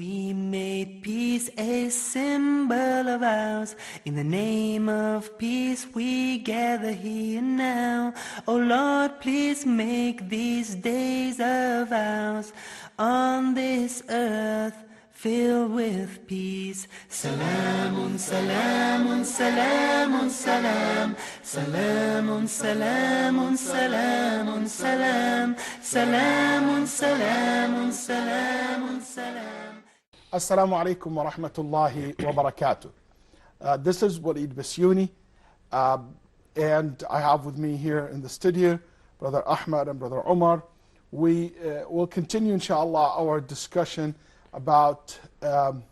We made peace a symbol of ours. In the name of peace we gather here now. Oh Lord, please make these days of ours on this earth filled with peace. Salamun, salamun, salamun, salam. Salamun, salamun, salamun, salam. Salamun, salamun, salamun, salam. Assalamu alaikum wa rahmatullahi wa barakatuh. This is Waleed Basyouni, and I have with me here in the studio Brother Ahmad and Brother Omar. We will continue, inshallah, our discussion about the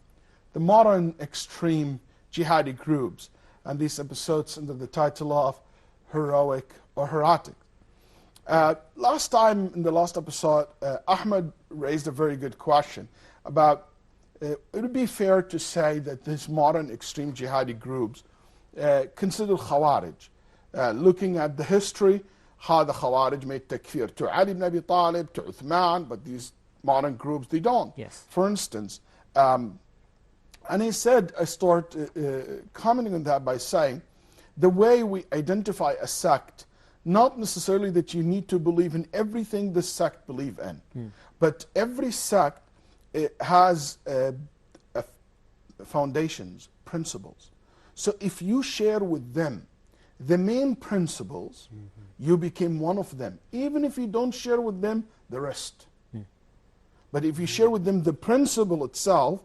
modern extreme jihadi groups, and these episodes under the title of Heroic or Heretic. Last time, in the last episode, Ahmad raised a very good question about it would be fair to say that these modern extreme jihadi groups consider Khawarij, looking at the history, how the Khawarij made takfir to Ali ibn Abi Talib, to Uthman, but these modern groups, they don't. Yes. For instance, and he said, I start commenting on that by saying, the way we identify a sect, not necessarily that you need to believe in everything the sect believe in, but every sect has foundations, principles. So if you share with them the main principles, you become one of them. Even if you don't share with them the rest. But if you share with them the principle itself,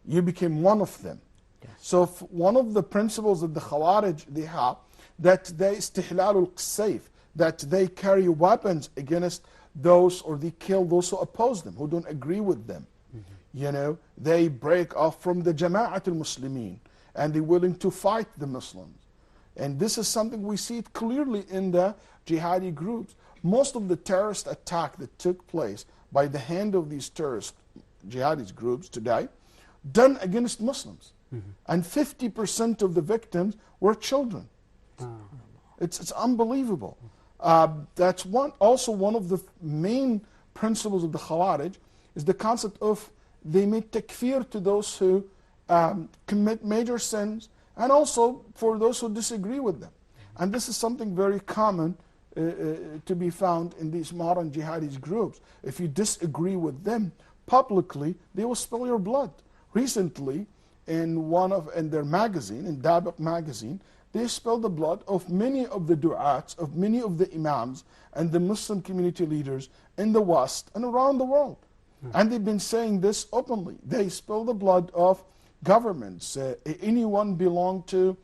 you become one of them. Yes. So one of the principles that the Khawarij they have, that they istihlalul qasayf, that they carry weapons against those, or they kill those who oppose them, who don't agree with them. You know, they break off from the Jama'at al-Muslimin, and they're willing to fight the Muslims. And this is something we see it clearly in the jihadi groups. Most of the terrorist attack that took place by the hand of these terrorist jihadist groups today, done against Muslims. And 50% of the victims were children. It's unbelievable. That's also one of the main principles of the Khawarij, is the concept of they make takfir to those who commit major sins, and also for those who disagree with them. And this is something very common to be found in these modern jihadist groups. If you disagree with them publicly, they will spill your blood. Recently, in their magazine, in Dabiq magazine, they spilled the blood of many of the du'ats, of many of the imams and the Muslim community leaders in the West and around the world. And they've been saying this openly. They spill the blood of governments. Anyone belong to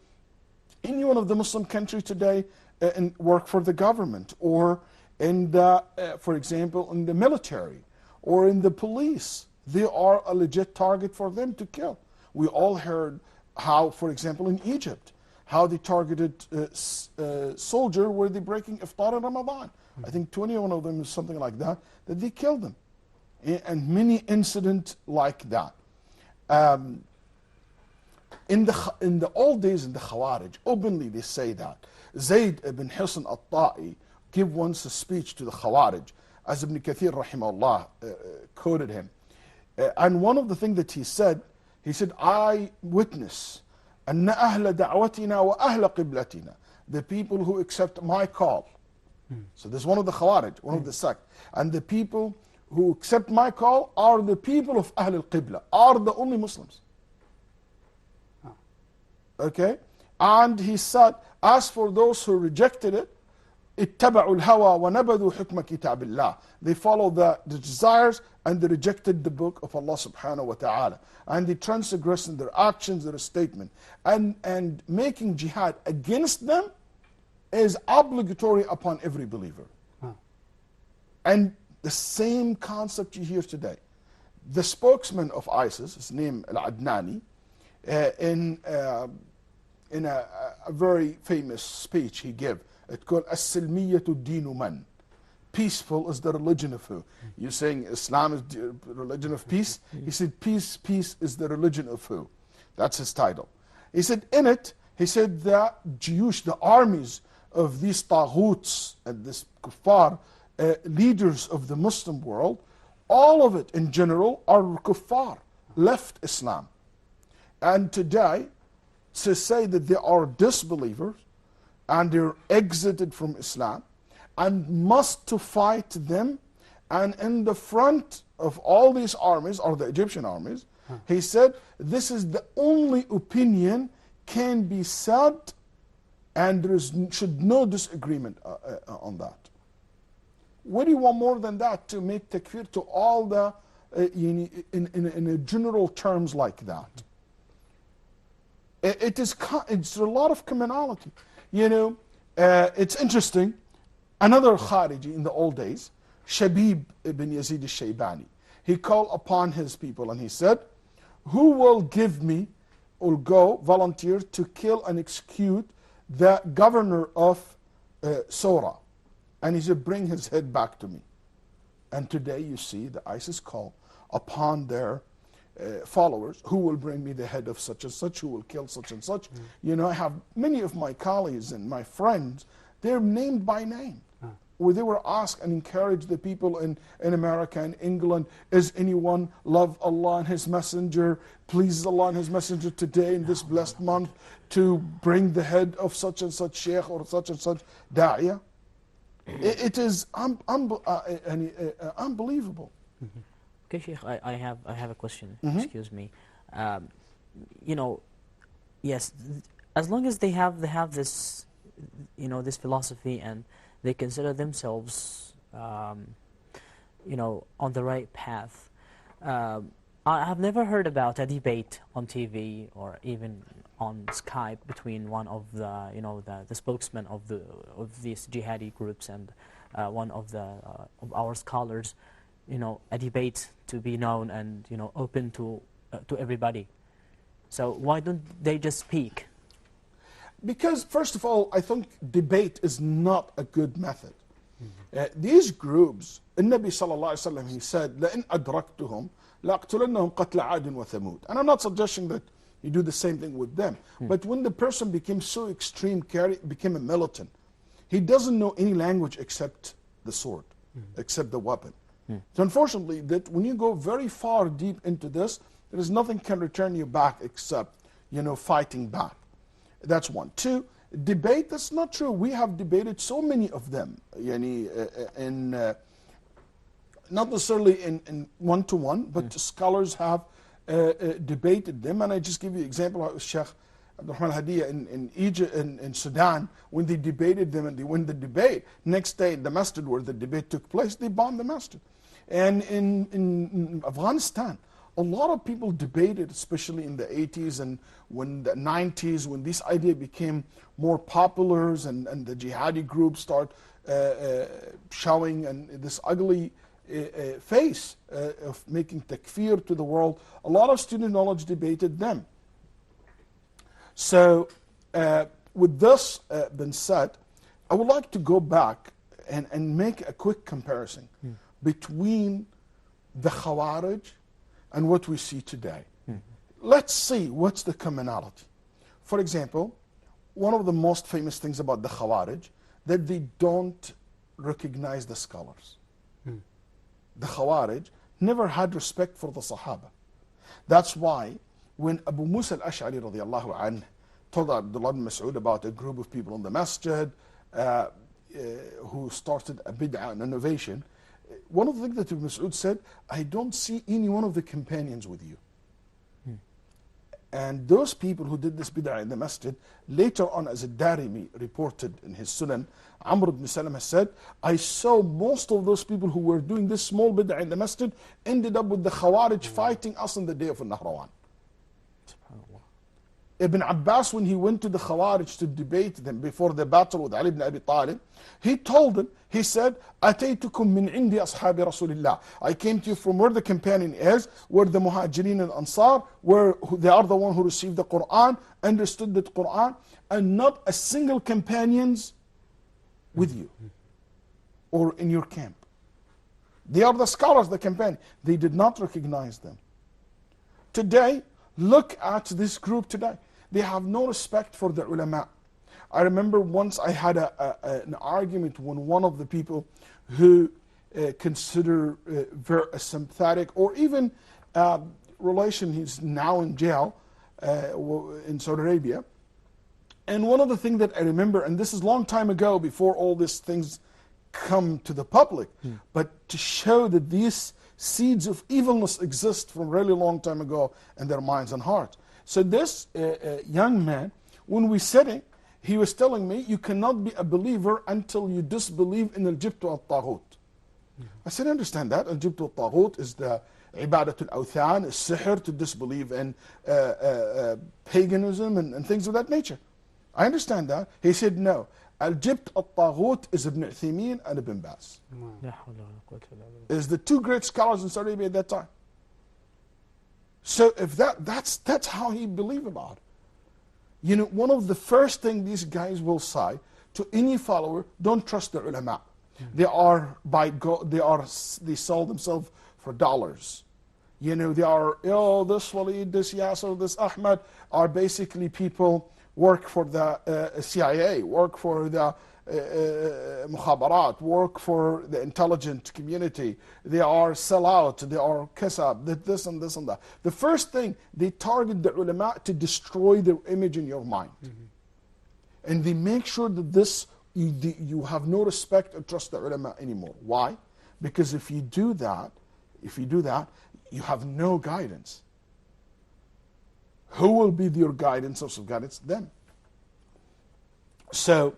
any one of the Muslim countries today and work for the government, or in the, for example, in the military, or in the police, they are a legit target for them to kill. We all heard how, for example, in Egypt, how they targeted soldier were they breaking iftar in Ramadan. I think 21 of them, is something like that they killed them. And many incidents like that. In the old days in the Khawarij, openly they say that. Zayd ibn Husn al-Ta'i gave once a speech to the Khawarij, as Ibn Kathir rahimahullah quoted him. And one of the things that he said, I witness أن أهل دعوتنا وأهل قبلتنا, the people who accept my call. So this is one of the Khawarij, one of the sect. And the people who accept my call are the people of Ahl al-Qibla, are the only Muslims. Okay? And he said, as for those who rejected it, اتبعوا الهوى ونبذوا حكم كتاب الله. They followed the desires and they rejected the book of Allah subhanahu wa ta'ala. And they transgressed in their actions, their statement. And making jihad against them is obligatory upon every believer. And the same concept you hear today. The spokesman of ISIS, his name Al-Adnani, in a very famous speech he gave, it's called As-Silmiyyatu Deenu Man. Peaceful is the religion of who? You're saying Islam is the religion of peace? He said, peace is the religion of who? That's his title. He said, in it, he said the Jiyush, the armies of these taghuts and this kuffar, leaders of the Muslim world, all of it in general are kuffar. left Islam. And today, to say that they are disbelievers and they're exited from Islam and must to fight them, and in the front of all these armies, or the Egyptian armies, he said, this is the only opinion can be said, and there should no disagreement on that. What do you want more than that, to make takfir to all the, in general terms like that? It's a lot of commonality. It's interesting. Another Khariji in the old days, Shabib ibn Yazid al-Shaybani, he called upon his people and he said, who will give me, or go volunteer to kill and execute the governor of Sora? And he said, bring his head back to me. And today you see the ISIS call upon their followers, who will bring me the head of such and such, who will kill such and such. I have many of my colleagues and my friends, they're named by name. Where they were asked and encouraged the people in America and England, is anyone love Allah and His Messenger, pleases Allah and His Messenger today in this blessed month to bring the head of such and such sheikh or such and such da'iyah? It is unbelievable. Okay, Sheikh, I have a question. Excuse me. Yes, as long as they have this, this philosophy, and they consider themselves, on the right path. I have never heard about a debate on TV or even on Skype between one of the, the spokesmen of these jihadi groups and one of our scholars, a debate to be known and open to everybody. So why don't they just speak? Because, first of all, I think debate is not a good method. These groups, النبي صلى الله عليه وسلم, he said, لَإِنْ أَدْرَكْتُهُمْ لَأَقْتُلَنَّهُمْ قَتْلَ عَادٍ وَثَمُودٍ. And I'm not suggesting that you do the same thing with them. But when the person became so extreme, became a militant, he doesn't know any language except the sword, except the weapon. So unfortunately, that when you go very far deep into this, there is nothing can return you back except, fighting back. That's one. Two, debate, that's not true. We have debated so many of them, not necessarily in one-to-one, but scholars have debated them. And I just give you an example of Sheikh Abdurrahman Hadiya in Egypt, in Sudan, when they debated them and they win the debate. Next day, the masjid where the debate took place, they bombed the masjid. And in Afghanistan, a lot of people debated, especially in the 80s and when the 90s, when this idea became more popular and the jihadi groups start showing and this ugly face of making takfir to the world. A lot of student knowledge debated them. So with this been said, I would like to go back and make a quick comparison between the Khawarij and what we see today. Let's see what's the commonality. For example, one of the most famous things about the Khawarij, that they don't recognize the scholars. The Khawarij never had respect for the Sahaba. That's why when Abu Musa al-Ash'ari radiallahu anhu told Abdullah ibn Mas'ud about a group of people in the masjid who started a bid'ah, an innovation, one of the things that Ibn Mas'ud said, I don't see any one of the companions with you. And those people who did this bid'ah in the masjid, later on, as Darimi reported in his Sunan, Amr ibn Salama said, I saw most of those people who were doing this small bid'ah in the masjid ended up with the Khawarij fighting us on the day of Nahrawan. Ibn Abbas, when he went to the Khawarij to debate them before the battle with Ali ibn Abi Talib, he told them, he said, أَتَيْتُكُم مِّنْ عِنْدِ أَصْحَابِ رَسُولِ اللَّهِ, I came to you from where the companion is, where the Muhajirin and Ansar, where they are the one who received the Quran, understood the Quran, and not a single companions with you or in your camp. They are the scholars, the companion. They did not recognize them. Today, look at this group today. They have no respect for the ulama. I remember once I had an argument with one of the people who consider very sympathetic or even relation, he's now in jail in Saudi Arabia. And one of the things that I remember, and this is a long time ago before all these things come to the public, but to show that these seeds of evilness exist from a really long time ago in their minds and hearts. So this young man, when we sitting, he was telling me, you cannot be a believer until you disbelieve in al-Jibt al-Taghut. I said, I understand that. Al-Jibt al-Taghut is the Ibadat al-Awthan, is sihr, to disbelieve in paganism and things of that nature. I understand that. He said, no. Al-Jibt al-Taghut is Ibn Uthaymeen and Ibn Baz. Is the two great scholars in Saudi Arabia at that time. So if that's how he believed about it. You know, one of the first things these guys will say to any follower, don't trust the ulama. They sell themselves for dollars. You know, they are, this Waleed, this Yasser, this Ahmad are basically people work for the CIA, work for the mukhabarat, work for the intelligent community. They are sell out, they are kasab, this and this and that. The first thing, they target the ulama to destroy their image in your mind. And they make sure that you have no respect or trust the ulama anymore. Why? Because if you do that, you have no guidance. Who will be your guidance of guidance? Them. So,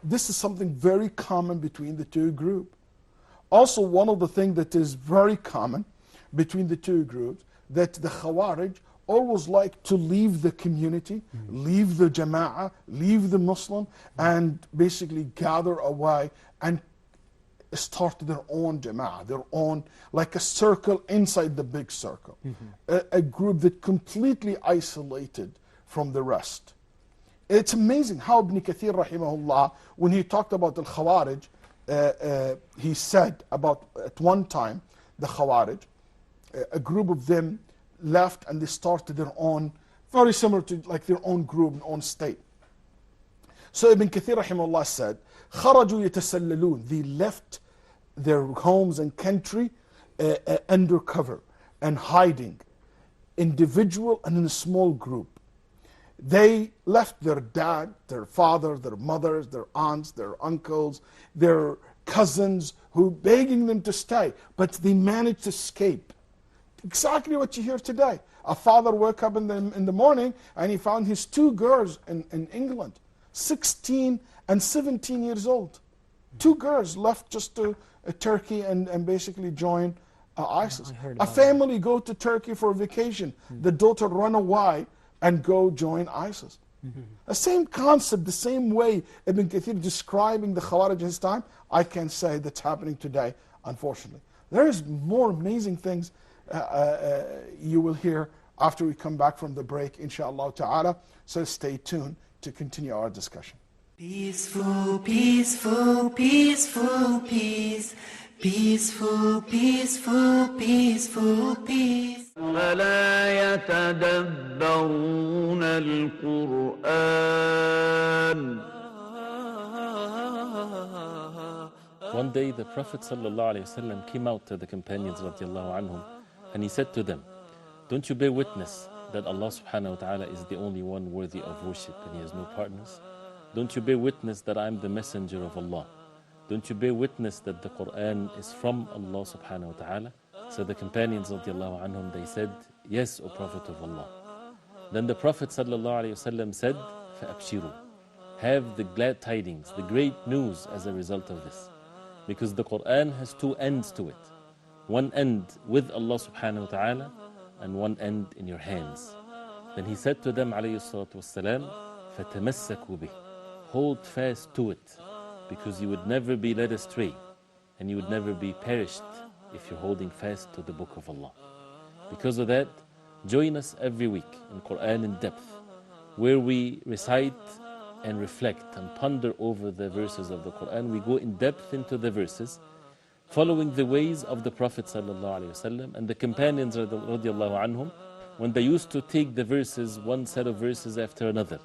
this is something very common between the two groups. Also, one of the things that is very common between the two groups, that the Khawarij always like to leave the community, leave the Jama'ah, leave the Muslim, and basically gather away and start their own Jama'ah, their own, like a circle inside the big circle. A group that completely isolated from the rest. It's amazing how Ibn Kathir rahimahullah, when he talked about the Khawarij, he said about at one time the Khawarij, a group of them left and they started their own, very similar to like their own group, own state. So Ibn Kathir rahimahullah said, خرجوا يتسللون, they left their homes and country under cover and hiding, individual and in a small group. They left their dad, their father, their mothers, their aunts, their uncles, their cousins, who begging them to stay, but they managed to escape. Exactly what you hear today. A father woke up in the morning and he found his two girls in England, 16 and 17 years old. Two girls left just to Turkey and basically join ISIS. A family go to Turkey for a vacation. The daughter run away and go join ISIS. The same concept, the same way Ibn Kathir describing the Khawarij in his time, I can say that's happening today, unfortunately. There is more amazing things you will hear after we come back from the break, inshallah ta'ala. So stay tuned to continue our discussion. Peaceful, peaceful, peaceful, peace. Peaceful, peaceful, peaceful, peace. فلا يتدبرون القرآن. One day the Prophet ﷺ came out to the companions radiallahu anhum, and he said to them, don't you bear witness that Allah subhanahu wa ta'ala is the only one worthy of worship and He has no partners? Don't you bear witness that I am the messenger of Allah? Don't you bear witness that the Quran is from Allah subhanahu wa ta'ala? So the companions radiallahu anhum, they said, yes, O Prophet of Allah. Then the Prophet sallallahu alayhi wasallam said, فَأَبْشِرُوا, have the glad tidings, the great news as a result of this. Because the Quran has two ends to it. One end with Allah subhanahu wa ta'ala and one end in your hands. Then he said to them alayhi salatu wasalam, فَتَمَسَّكُوا بِهِ, hold fast to it, because you would never be led astray and you would never be perished if you're holding fast to the book of Allah. Because of that, join us every week in Quran in Depth, where we recite and reflect and ponder over the verses of the Quran. We go in depth into the verses, following the ways of the Prophet ﷺ and the companions radiallahu anhum, when they used to take the verses, one set of verses after another.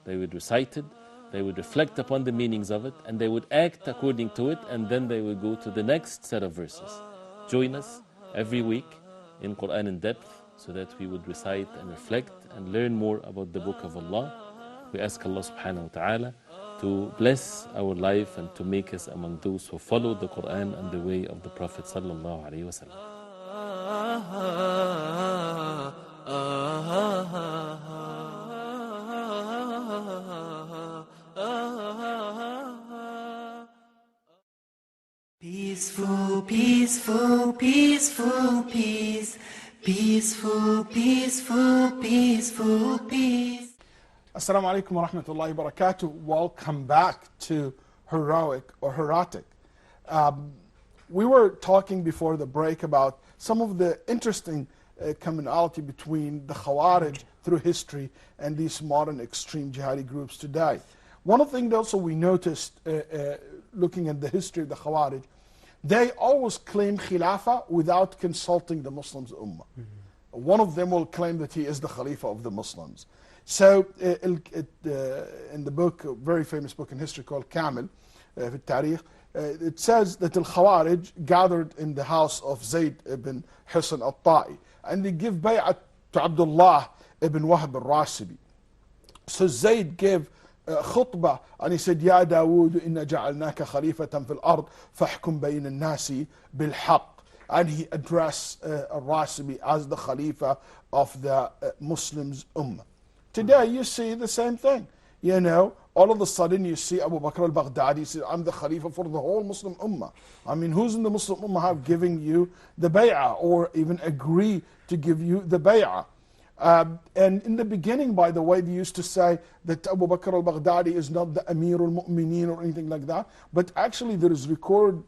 They would recite it, they would reflect upon the meanings of it, and they would act according to it, and then they would go to the next set of verses. Join us every week in Quran in depth so that we would recite and reflect and learn more about the Book of Allah. We ask Allah subhanahu wa ta'ala to bless our life and to make us among those who follow the Quran and the way of the Prophet sallallahu alaihi wasallam. Peaceful, peaceful, peaceful, peace. Peaceful, peaceful, peaceful, peace. Assalamu alaikum wa rahmatullahi wa barakatuh. Welcome back to Heroic or Heretic. We were talking before the break about some of the interesting commonality between the Khawarij through history and these modern extreme jihadi groups today. One of the things also we noticed looking at the history of the Khawarij, they always claim Khilafah without consulting the Muslims Ummah. One of them will claim that he is the Khalifa of the Muslims. So in the book, a very famous book in history called Kamil, في التاريخ, it says that the Khawarij gathered in the house of Zayd ibn Hisan al-Ta'i and they give bay'at to Abdullah ibn Wahb al-Rasibi. So Zayd gave خطبة and he said يا داود إنا جعلناك خليفة في الأرض فاحكم بين الناس بالحق, and he addressed al-Rasibi as the Khalifa of the Muslims Ummah. Today you see the same thing. You know, all of a sudden you see Abu Bakr al-Baghdadi say, I'm the Khalifa for the whole Muslim Ummah. I mean, who's in the Muslim Ummah have given you the bay'ah or even agree to give you the bay'ah? And in the beginning, by the way, they used to say that Abu Bakr al-Baghdadi is not the Amir al-Mu'mineen or anything like that. But actually there is recording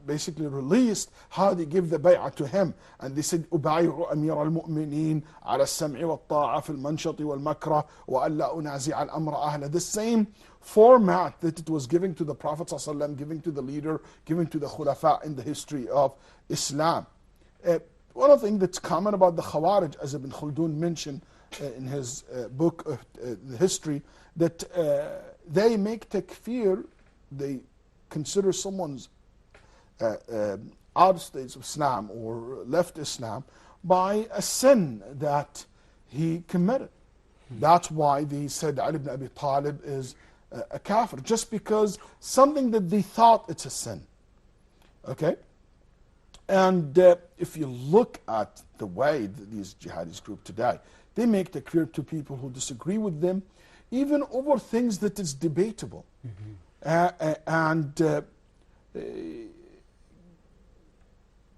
basically released how they give the bay'ah to him. And they said, أبايع أمير المؤمنين على السمع والطاعة في المنشط والمكره وألا أنازع الأمر أهله. The same format that it was given to the Prophet ﷺ, given to the leader, given to the Khulafa in the history of Islam. One of the things that's common about the Khawarij, as Ibn Khaldun mentioned in his book, The History, that they make takfir, they consider someone's out states of Islam or left Islam by a sin that he committed. That's why they said Ali ibn Abi Talib is a kafir, just because something that they thought it's a sin. Okay? And if you look at the way that these jihadist group today, they make takfir to people who disagree with them, even over things that is debatable.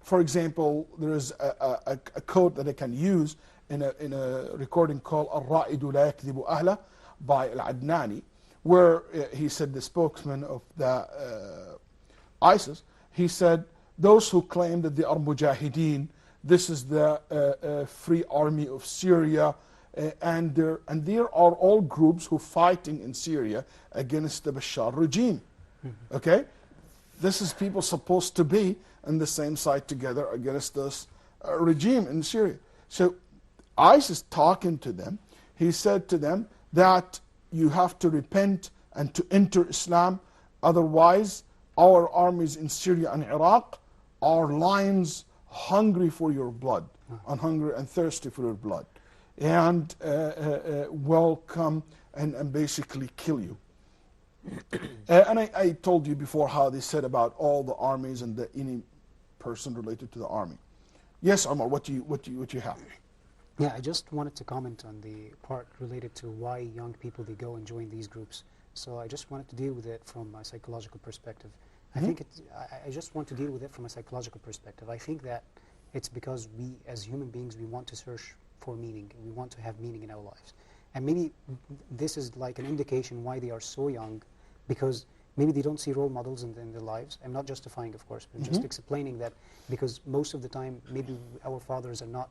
For example, there is a quote that I can use in a recording called Al-Ra'idu La Yakdhibu Ahla by Al-Adnani, where he said, the spokesman of the ISIS, he said, those who claim that they are mujahideen, this is the free army of Syria, and there are all groups who are fighting in Syria against the Bashar regime. Okay? This is people supposed to be on the same side together against this regime in Syria. So ISIS talking to them, he said to them that you have to repent and to enter Islam, otherwise our armies in Syria and Iraq are lions hungry for your blood, and hungry and thirsty for your blood, and will come and basically kill you. And I told you before how they said about all the armies and any person related to the army. Yes, Omar, what do you have? Yeah, I just wanted to comment on the part related to why young people, they go and join these groups. So I just wanted to deal with it from a psychological perspective. I think I just want to deal with it from a psychological perspective. I think that it's because we, as human beings, we want to search for meaning. We want to have meaning in our lives. And maybe this is like an indication why they are so young, because maybe they don't see role models in their lives. I'm not justifying, of course, but just explaining that, because most of the time, maybe our fathers are not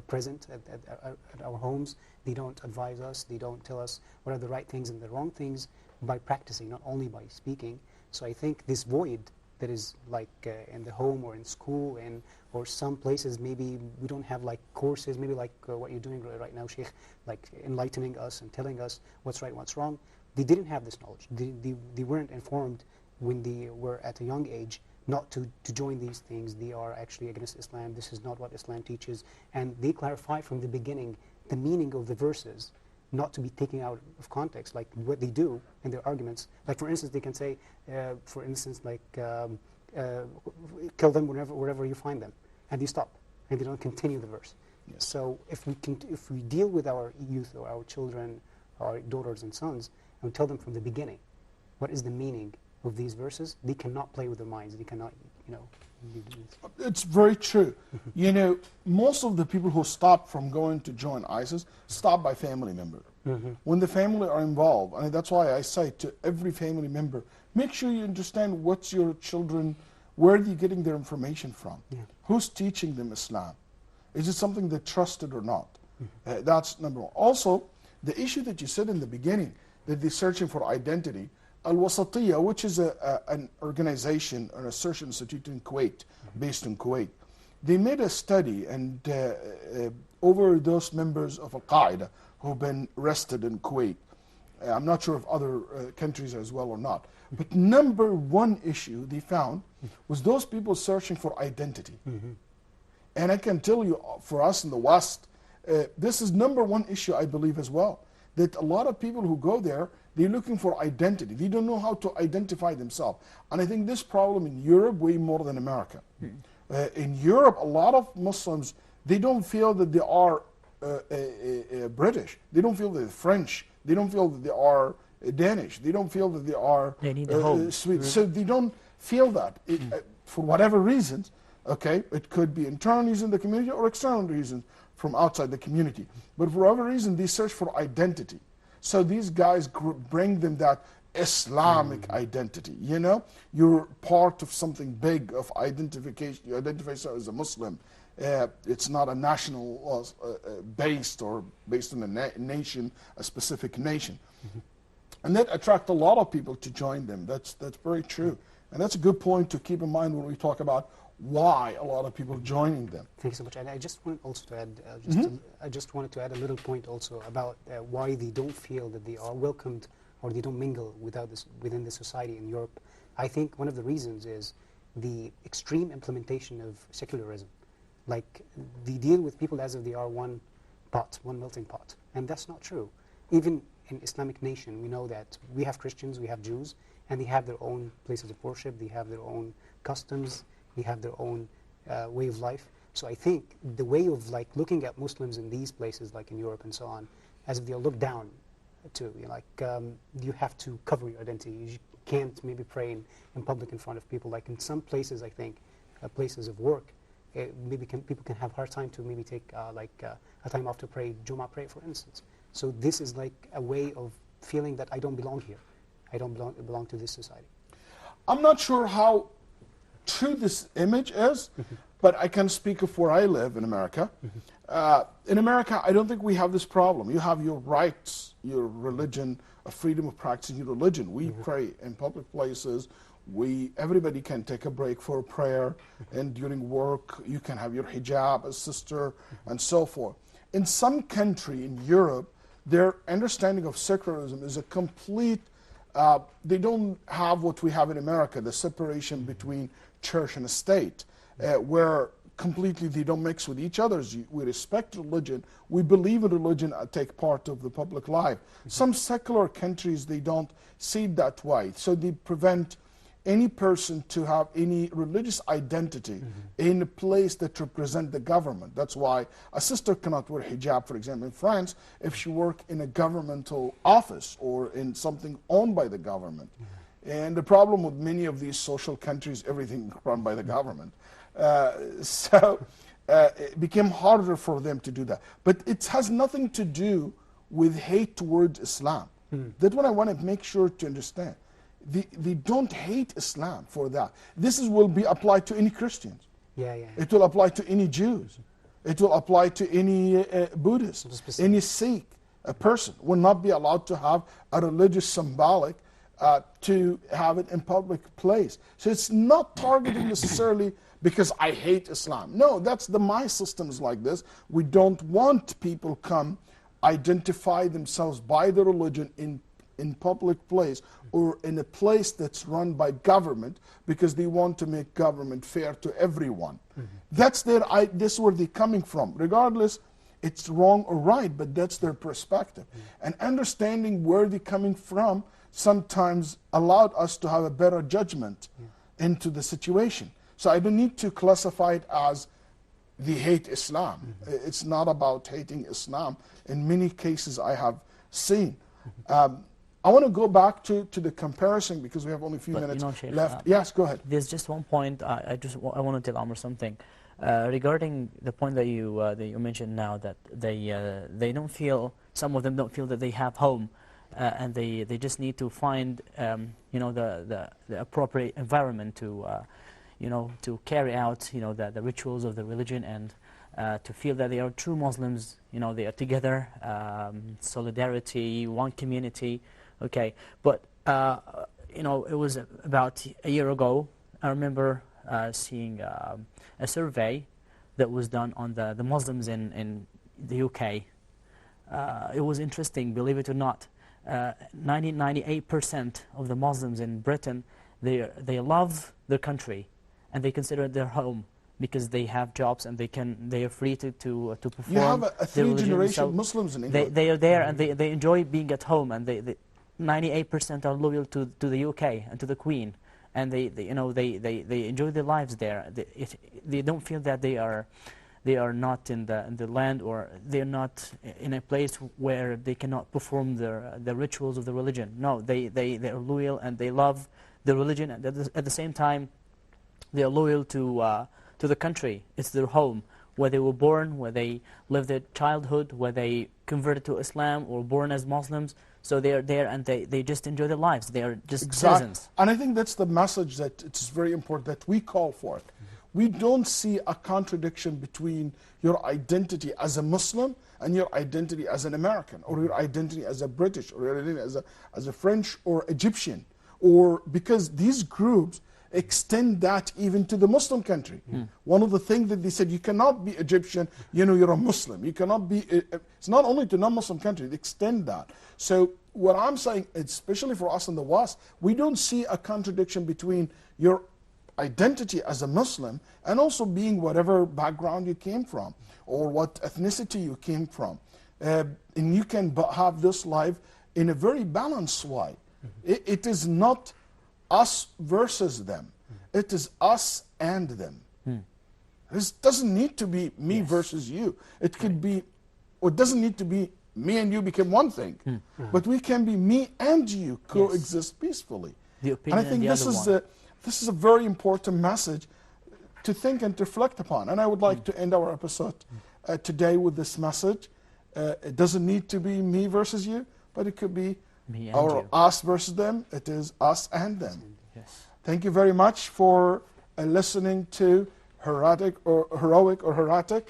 present at our homes. They don't advise us. They don't tell us what are the right things and the wrong things by practicing, not only by speaking. So I think this void that is like in the home or in school or some places, maybe we don't have like courses, maybe like what you're doing right now, Sheikh, like enlightening us and telling us what's right and what's wrong. They didn't have this knowledge. They weren't informed when they were at a young age not to join these things. They are actually against Islam. This is not what Islam teaches. And they clarify from the beginning the meaning of the verses, not to be taken out of context, like what they do in their arguments. Like, for instance, they can say, for instance, like, kill them wherever you find them. And they stop, and they don't continue the verse. Yes. So if we deal with our youth or our children, our daughters and sons, and tell them from the beginning what is the meaning of these verses, they cannot play with their minds. They cannot, It's very true. You know, most of the people who stop from going to join ISIS stop by family member. When the family are involved, and that's why I say to every family member, make sure you understand what's your children, where are they getting their information from? Who's teaching them Islam? Is it something they're trusted or not? That's number one. Also, the issue that you said in the beginning, that they're searching for identity, Al-Wasatiyya, which is an organization, an research institute in Kuwait, based in Kuwait, they made a study, and over those members of Al-Qaeda who've been arrested in Kuwait, I'm not sure if other countries as well or not, but number one issue they found was those people searching for identity. And I can tell you, for us in the West, this is number one issue, I believe, as well, that a lot of people who go there, they're looking for identity. They don't know how to identify themselves. And I think this problem in Europe way more than America. In Europe, a lot of Muslims, they don't feel that they are British. They don't feel that they're French. They don't feel that they are Danish. They don't feel that they are They need a home. Swedes. So they don't feel that. For whatever reasons, okay, it could be internal reasons in the community or external reasons from outside the community. But for whatever reason, they search for identity. So these guys bring them that Islamic identity. You know, you're part of something big of identification. You identify yourself as a Muslim. It's not a national based or based on a nation, a specific nation. And that attracts a lot of people to join them. That's very true. And that's a good point to keep in mind when we talk about why a lot of people are joining them. Thanks so much. And I just wanted also to add, I just wanted to add a little point also about why they don't feel that they are welcomed or they don't mingle within the society in Europe. I think one of the reasons is the extreme implementation of secularism. Like, they deal with people as if they are one pot, one melting pot. And that's not true. Even in Islamic nation, we know that we have Christians, we have Jews, and they have their own places of worship, they have their own customs, they have their own way of life. So I think the way of like looking at Muslims in these places, like in Europe and so on, as if they're looked down to, you have to cover your identity. You can't maybe pray in public in front of people. Like in some places, I think, places of work, maybe people can have a hard time to maybe take a time off to pray, Jummah prayer, for instance. So this is like a way of feeling that I don't belong here. I don't belong to this society. I'm not sure how true this image is, but I can speak of where I live in America. In America, I don't think we have this problem. You have your rights, your religion, a freedom of practicing your religion. We pray in public places. Everybody can take a break for a prayer, and during work, you can have your hijab, a sister, and so forth. In some country in Europe, their understanding of secularism is a complete, they don't have what we have in America, the separation between church and state, where completely they don't mix with each other. We respect religion, we believe in religion, take part of the public life. Some secular countries, they don't see it that way, so they prevent any person to have any religious identity in a place that represent the government. That's why a sister cannot wear hijab, for example, in France, if she work in a governmental office or in something owned by the government. And the problem with many of these social countries, everything run by the government. So it became harder for them to do that. But it has nothing to do with hate towards Islam. That's what I want to make sure to understand. They don't hate Islam for that. This will be applied to any Christians. It will apply to any Jews. It will apply to any Buddhist, any Sikh. A person will not be allowed to have a religious symbolic to have it in public place. So it's not targeted necessarily because I hate Islam. No, my system is like this. We don't want people come identify themselves by the religion in in public place or in a place that's run by government because they want to make government fair to everyone. That's this where they're coming from. Regardless, it's wrong or right, but that's their perspective. And understanding where they're coming from sometimes allowed us to have a better judgment into the situation. So I don't need to classify it as they hate Islam. It's not about hating Islam. In many cases I have seen. I want to go back to the comparison because we have only a few minutes Sheikh, left. Yes, go ahead. There's just one point I want to tell Amr something regarding the point that you mentioned now, that they don't feel, some of them don't feel that they have home, and they just need to find the appropriate environment to to carry out the rituals of the religion, and to feel that they are true Muslims. They are together, solidarity, one community. Okay, but it was about a year ago. I remember seeing a survey that was done on the Muslims in the UK. It was interesting, believe it or not. 98% of the Muslims in Britain, they love their country and they consider it their home because they have jobs and they are free to perform. You have a their religion. three-generation So Muslims in England. they are there and they enjoy being at home, and they 98% are loyal to the UK and to the Queen, and they enjoy their lives there. They don't feel that they are not in the land, or they're not in a place where they cannot perform the rituals of the religion. No, they are loyal and they love the religion, and at the same time they are loyal to the country. It's their home, where they were born, where they lived their childhood, where they converted to Islam or born as Muslims. So they are there and they just enjoy their lives. They are just citizens. And I think that's the message that it's very important that we call for it. We don't see a contradiction between your identity as a Muslim and your identity as an American, or your identity as a British, or your identity as a French or Egyptian, or because these groups extend that even to the Muslim country. One of the things that they said, you cannot be Egyptian, you're a Muslim. You cannot be, it's not only to non-Muslim countries, they extend that. So what I'm saying, especially for us in the West, we don't see a contradiction between your identity as a Muslim and also being whatever background you came from or what ethnicity you came from. And you can have this life in a very balanced way. It is not us versus them. It is us and them. This doesn't need to be me versus you. It could be, or it doesn't need to be me and you become one thing. But we can be me and you coexist peacefully. The And opinion I think and this is a very important message to think and to reflect upon. And I would like to end our episode today with this message. It doesn't need to be me versus you, but it could be Me and or you. us versus them. It is us and them. Yes. Thank you very much for listening to Heretic or Heroic or Heretic.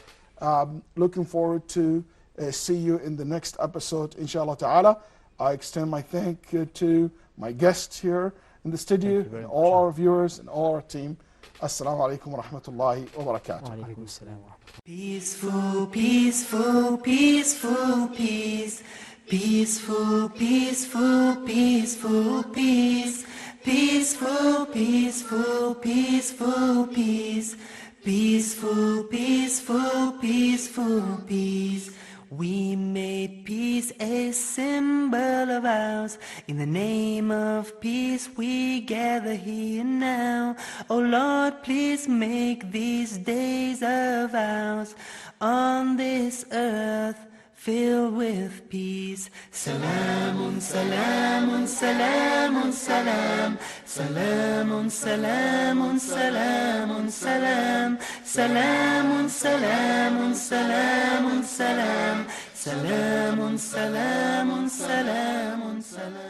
Looking forward to see you in the next episode, inshallah ta'ala. I extend my thank you to my guests here in the studio, and all our viewers and all our team. Assalamu alaikum wa rahmatullahi wa barakatuh. Wa alaikum assalam wa rahmatullah. Peaceful, peaceful, peaceful, peace. Peaceful, peaceful, peaceful, peace. Peaceful, peaceful, peaceful, peace. Peaceful, peaceful, peaceful, peace. We made peace a symbol of ours. In the name of peace we gather here now. Oh Lord, please make these days of ours on this earth filled with peace. Salamun, salamun, salamun, salam. Salamun, salamun, salamun, salam. Salamun, salamun, salamun, salam. Salamun, salamun, salamun, salam.